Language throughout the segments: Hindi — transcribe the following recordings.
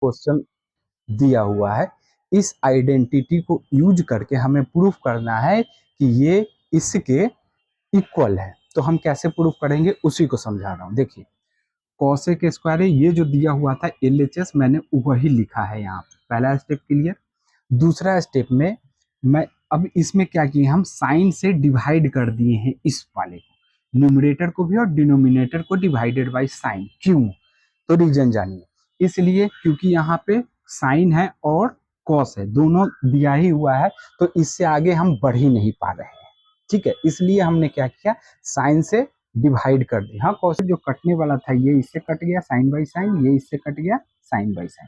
क्वेश्चन दिया हुआ है। इस आइडेंटिटी को यूज करके हमें प्रूफ करना है कि ये इसके इक्वल है। तो हम कैसे प्रूफ करेंगे उसी को समझा रहा हूँ। देखिए कॉसेक स्क्वायर है, ये जो दिया हुआ था LHS मैंने वही लिखा है यहाँ पे। पहला स्टेप क्लियर। दूसरा स्टेप में मैं अब इसमें क्या किए, हम साइन से डिवाइड कर दिए हैं इस वाले को, न्यूमरेटर को भी और डिनोमिनेटर को डिवाइडेड बाय साइन। क्यों? तो रीजन जानिए। इसलिए क्योंकि यहाँ पे साइन है और कॉस है, दोनों दिया ही हुआ है, तो इससे आगे हम बढ़ ही नहीं पा रहे हैं। ठीक है, इसलिए हमने क्या किया, साइन से डिवाइड कर दिया। हाँ, कॉस जो कटने वाला था ये इससे कट गया साइन बाई साइन, ये इससे कट गया sine by sine.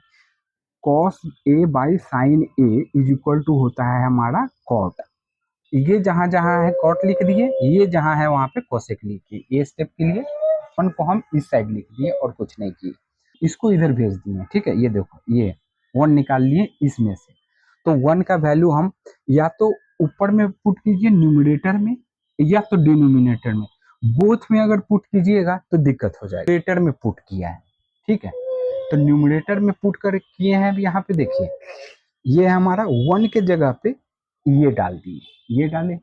Cos a by sine a is equal to होता है हमारा कॉट। ये जहां जहां है कॉट लिख दिए, ये जहां है वहां पे कोसेक लिखिए। ये स्टेप के लिए वन को हम इस साइड लिख दिए और कुछ नहीं किए, इसको इधर भेज दिए। ठीक है, ये देखो ये वन निकाल लिए इसमें से। तो वन का वैल्यू हम या तो ऊपर में पुट कीजिए न्यूमरेटर में या तो डिनोमिनेटर में। बोथ में अगर पुट कीजिएगा तो दिक्कत हो जाएगा। न्यूमरेटर में पुट किया है, ठीक है, तो न्यूमरेटर में पुट कर किए हैं। यहाँ पे देखिए ये हमारा वन के जगह पे ये डाल दिए, ये डाले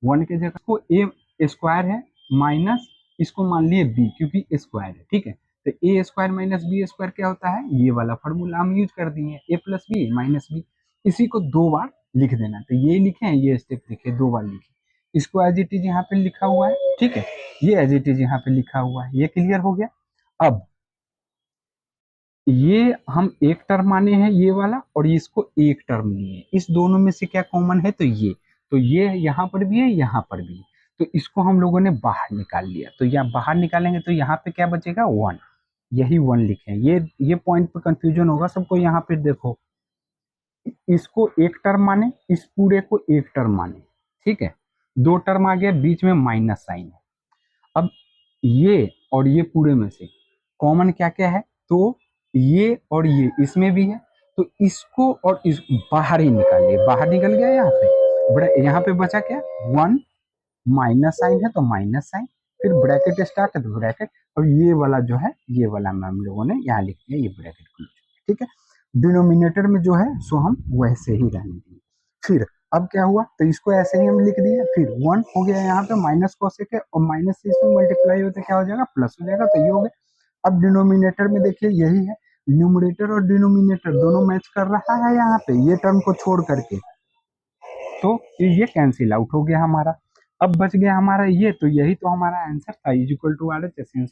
वन के जगह को ए स्क्वायर है माइनस इसको मान लिए बी क्योंकि स्क्वायर है। ठीक है, तो ए स्क्वायर माइनस बी स्क्वायर क्या होता है, ये वाला फॉर्मूला हम यूज कर दिए, ए प्लस बी माइनस बी। इसी को दो बार लिख देना, तो ये लिखे ये स्टेप लिखे, दो बार लिखे। इसको एज इट इज यहाँ पे लिखा हुआ है। ठीक है, ये एज इट इज यहाँ पे लिखा हुआ है। ये क्लियर हो गया। अब ये हम एक टर्म माने हैं ये वाला और इसको एक टर्म लिए, इस दोनों में से क्या कॉमन है, तो ये यहाँ पर भी है यहाँ पर भी है, तो इसको हम लोगों ने बाहर निकाल लिया। तो यहाँ बाहर निकालेंगे तो यहाँ पे क्या बचेगा, वन। यही वन लिखे हैं। ये पॉइंट पे कंफ्यूजन होगा सबको। यहाँ पे देखो इसको एक टर्म माने, इस पूरे को एक टर्म माने। ठीक है, दो टर्म आ गया, बीच में माइनस साइन है। अब ये और ये पूरे में से कॉमन क्या क्या है, तो ये और ये इसमें भी है, तो इसको और इस बाहर ही निकालिए। बाहर निकल गया यहाँ पे, बड़ा यहाँ पे बचा क्या, वन, माइनस साइन है तो माइनस साइन, फिर ब्रैकेट स्टार्ट है तो ब्रैकेट, और ये वाला जो है ये वाला हम लोगों ने यहाँ लिख दिया, ये ब्रैकेट क्लोज। ठीक है, डिनोमिनेटर में जो है सो हम वैसे ही रहने देंगे। फिर अब क्या हुआ, तो इसको ऐसे ही हम लिख दिए, फिर वन हो गया यहाँ पे माइनस कॉसेक है, और माइनस से इसमें मल्टीप्लाई होते क्या हो जाएगा, प्लस हो जाएगा, तो ये हो गया। अब डिनोमिनेटर में देखिए यही है, न्यूमरेटर और डिनोमिनेटर दोनों मैच कर रहा है यहाँ पे, ये टर्म को छोड़ करके, तो ये कैंसिल आउट हो गया हमारा। अब बच गया हमारा ये, तो यही तो हमारा आंसर था, इज इक्वल टू RHS।